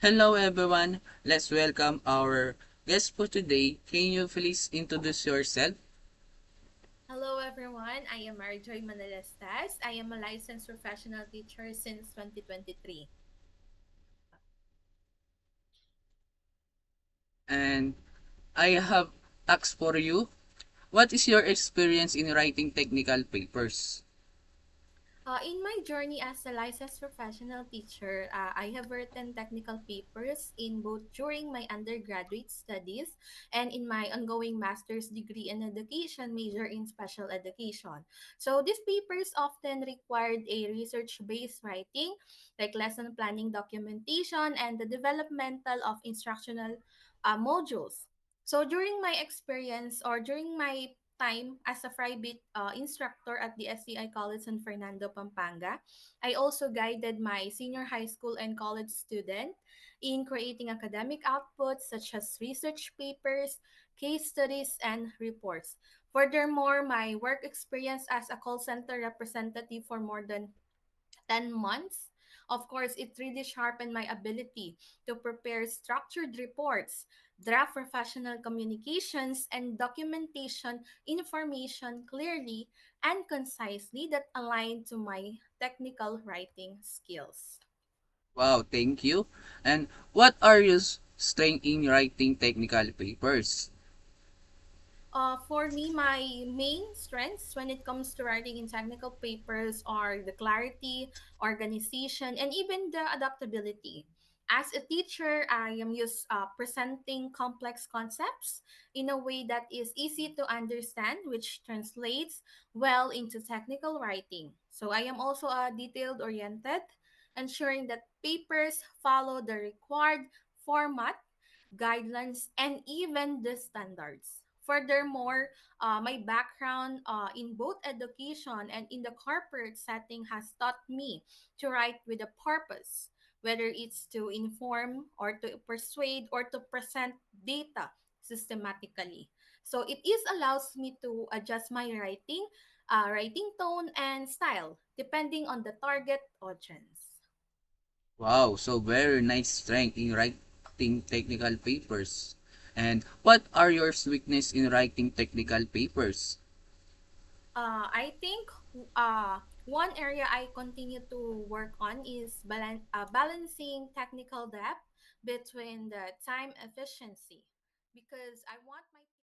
Hello everyone. Let's welcome our guest for today. Can you please introduce yourself? Hello everyone, I am Marijoy Manalestas. I am a licensed professional teacher since 2023. And I have asked for you. What is your experience in writing technical papers? In my journey as a licensed professional teacher, I have written technical papers in both during my undergraduate studies and in my ongoing master's degree in education major in special education. So these papers often required a research-based writing, like lesson planning documentation and the developmental of instructional modules. So during my experience or during my time as a private instructor at the SCI College San Fernando, Pampanga. I also guided my senior high school and college student in creating academic outputs such as research papers, case studies, and reports. Furthermore, my work experience as a call center representative for more than 10 months. Of course, it really sharpened my ability to prepare structured reports, draft professional communications, and documentation information clearly and concisely that aligned to my technical writing skills. Wow, thank you. And what are your strengths in writing technical papers? For me, my main strengths when it comes to writing in technical papers are the clarity, organization, and even the adaptability. As a teacher, I am used presenting complex concepts in a way that is easy to understand, which translates well into technical writing. So I am also detailed oriented, ensuring that papers follow the required format guidelines, and even the standards. Furthermore, my background in both education and in the corporate setting has taught me to write with a purpose, whether it's to inform or to persuade or to present data systematically. So it is allows me to adjust my writing tone and style depending on the target audience. Wow, so very nice strength in writing technical papers. And what are your weakness in writing technical papers? I think uh, one area I continue to work on is balancing technical depth between the time efficiency because I want my